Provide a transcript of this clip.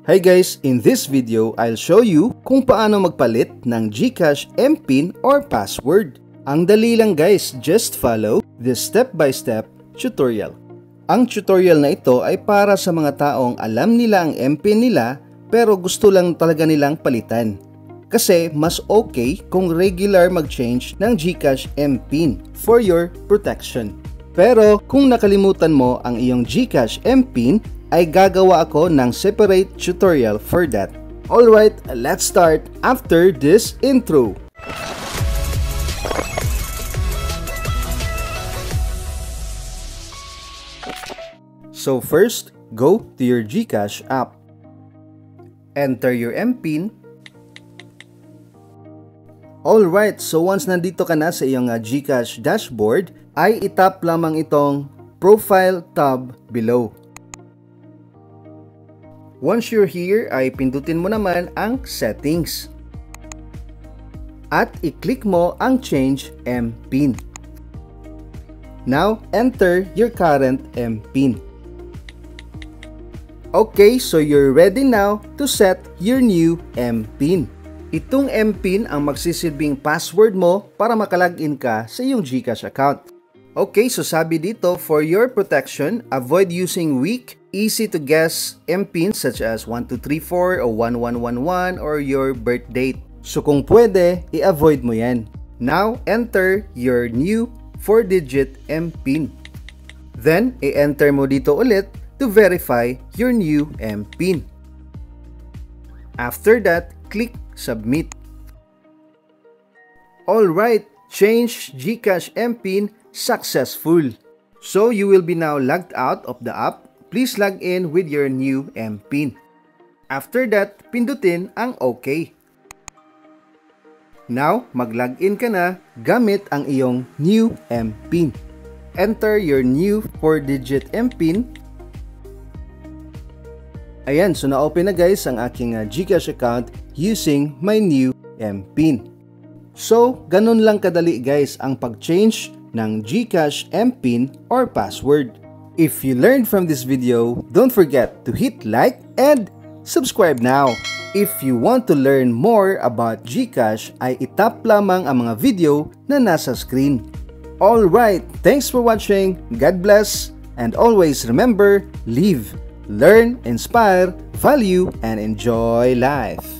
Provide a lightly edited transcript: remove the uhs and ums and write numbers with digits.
Hi guys, in this video, I'll show you kung paano magpalit ng GCash MPIN or password. Ang dali lang guys, just follow this step-by-step tutorial. Ang tutorial na ito ay para sa mga taong alam nila ang MPIN nila pero gusto lang talaga nilang palitan. Kasi mas okay kung regular mag-change ng GCash MPIN for your protection. Pero kung nakalimutan mo ang iyong GCash MPIN, ay gagawa ako ng separate tutorial for that. Alright, let's start after this intro. So first, go to your GCash app. Enter your MPIN. Alright, so once nandito ka na sa iyong GCash dashboard, ay itap lamang itong profile tab below. Once you're here, ay pindutin mo naman ang settings. At i-click mo ang change MPIN. Now, enter your current MPIN. Okay, so you're ready now to set your new MPIN. Itong MPIN ang magsisilbing password mo para makalagin ka sa iyong GCash account. Okay, so sabi dito, for your protection, avoid using weak, easy-to-guess MPIN such as 1234 o 1111 or your birth date. So kung pwede, i-avoid mo yan. Now, enter your new 4-digit MPIN. Then, i-enter mo dito ulit to verify your new MPIN. After that, click Submit. Alright, change GCash MPIN successful. So you will be now logged out of the app. Please log in with your new MPIN. After that, pindutin ang OK. Now, mag-login ka na gamit ang iyong new MPIN. Enter your new 4-digit MPIN. Ayan, so na-open na guys ang aking GCash account using my new MPIN. So, ganun lang kadali guys ang pag-change ng GCash MPIN or password. If you learned from this video, don't forget to hit like and subscribe now. If you want to learn more about GCash, ay itap lamang ang mga video na nasa screen. Alright, thanks for watching, God bless, and always remember, live, learn, inspire, value, and enjoy life.